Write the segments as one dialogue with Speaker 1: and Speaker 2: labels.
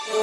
Speaker 1: Hello,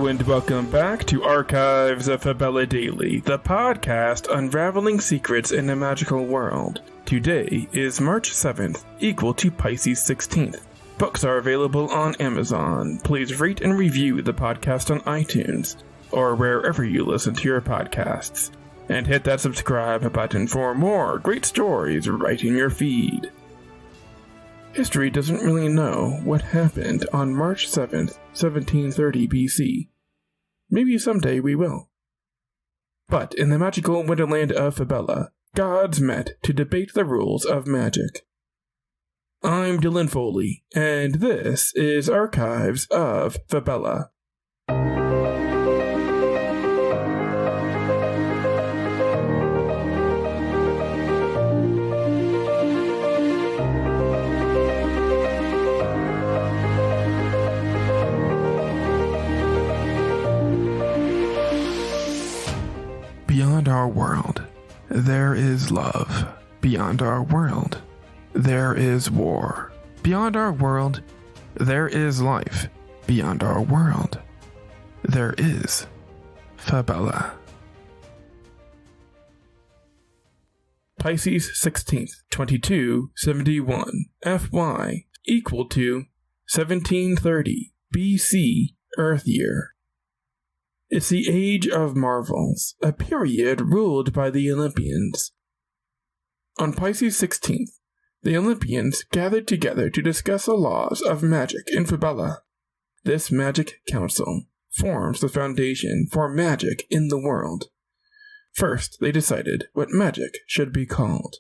Speaker 1: and welcome back to Archives of Fabella Daily, the podcast unraveling secrets in a magical world. Today is March 7th, equal to Pisces 16th. Books are available on Amazon. Please rate and review the podcast on iTunes, or wherever you listen to your podcasts. And hit that subscribe button for more great stories right in your feed. History doesn't really know what happened on March 7th, 1730 BC. Maybe someday we will. But in the magical wonderland of Fabella, gods met to debate the rules of magic. I'm Dylan Foley, and this is Archives of Fabella. Beyond our world, there is love. Beyond our world, there is war. Beyond our world, there is life. Beyond our world, there is Fabella. Pisces 16th, 2271, FY, equal to 1730 BC Earth Year. It's the Age of Marvels, a period ruled by the Olympians. On Pisces 16th, the Olympians gathered together to discuss the laws of magic in Fabella. This magic council forms the foundation for magic in the world. First, they decided what magic should be called.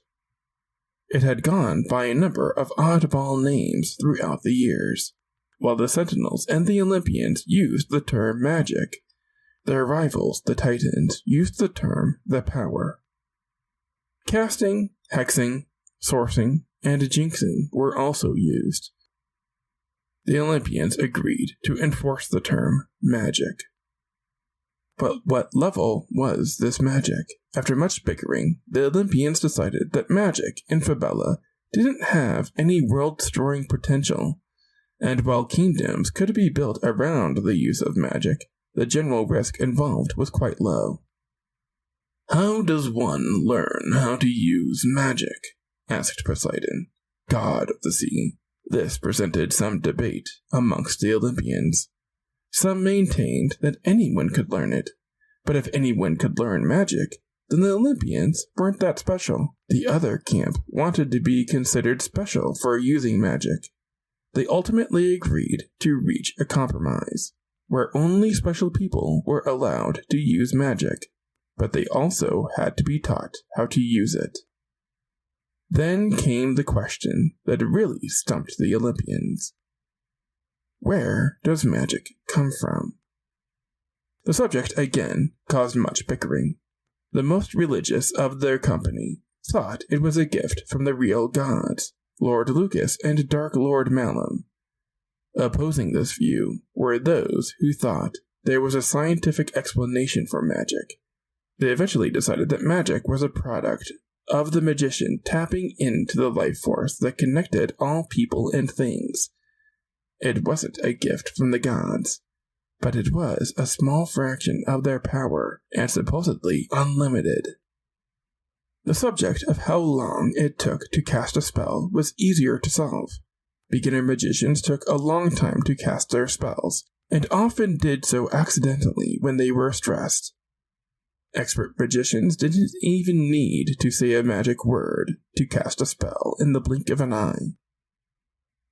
Speaker 1: It had gone by a number of oddball names throughout the years. While the Sentinels and the Olympians used the term magic, their rivals, the Titans, used the term the power. Casting, hexing, sourcing, and jinxing were also used. The Olympians agreed to enforce the term magic. But what level was this magic? After much bickering, the Olympians decided that magic in Fabella didn't have any world-destroying potential, and while kingdoms could be built around the use of magic, the general risk involved was quite low. How does one learn how to use magic? Asked Poseidon, god of the sea. This presented some debate amongst the Olympians. Some maintained that anyone could learn it, but if anyone could learn magic, then the Olympians weren't that special. The other camp wanted to be considered special for using magic. They ultimately agreed to reach a compromise, where only special people were allowed to use magic, but they also had to be taught how to use it. Then came the question that really stumped the Olympians. Where does magic come from? The subject again caused much bickering. The most religious of their company thought it was a gift from the real gods, Lord Lucas and Dark Lord Malum. Opposing this view were those who thought there was a scientific explanation for magic. They eventually decided that magic was a product of the magician tapping into the life force that connected all people and things. It wasn't a gift from the gods, but it was a small fraction of their power and supposedly unlimited. The subject of how long it took to cast a spell was easier to solve. Beginner magicians took a long time to cast their spells, and often did so accidentally when they were stressed. Expert magicians didn't even need to say a magic word to cast a spell in the blink of an eye.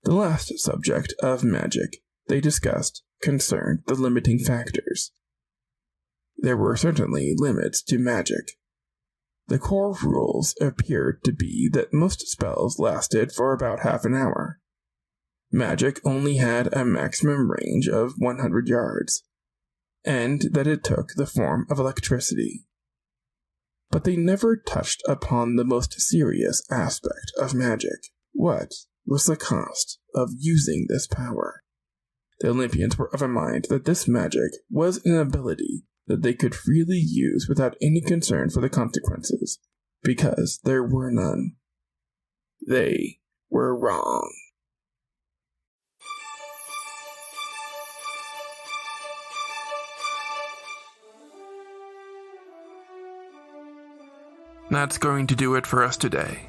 Speaker 1: The last subject of magic they discussed concerned the limiting factors. There were certainly limits to magic. The core rules appeared to be that most spells lasted for about half an hour. Magic only had a maximum range of 100 yards, and that it took the form of electricity. But they never touched upon the most serious aspect of magic. What was the cost of using this power? The Olympians were of a mind that this magic was an ability that they could freely use without any concern for the consequences, because there were none. They were wrong. That's going to do it for us today.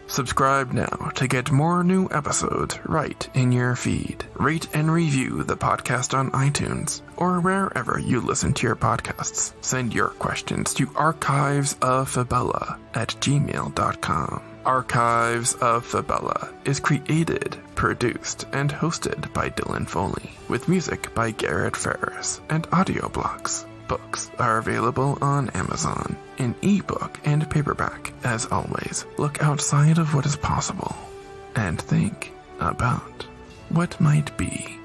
Speaker 1: Subscribe now to get more new episodes right in your feed. Rate and review the podcast on iTunes or wherever you listen to your podcasts. Send your questions to archivesoffabella@gmail.com. Archives of Fabella is created, produced, and hosted by Dylan Foley, with music by Garrett Ferris and audio blocks. Books are available on Amazon in ebook and paperback. As always, look outside of what is possible and think about what might be.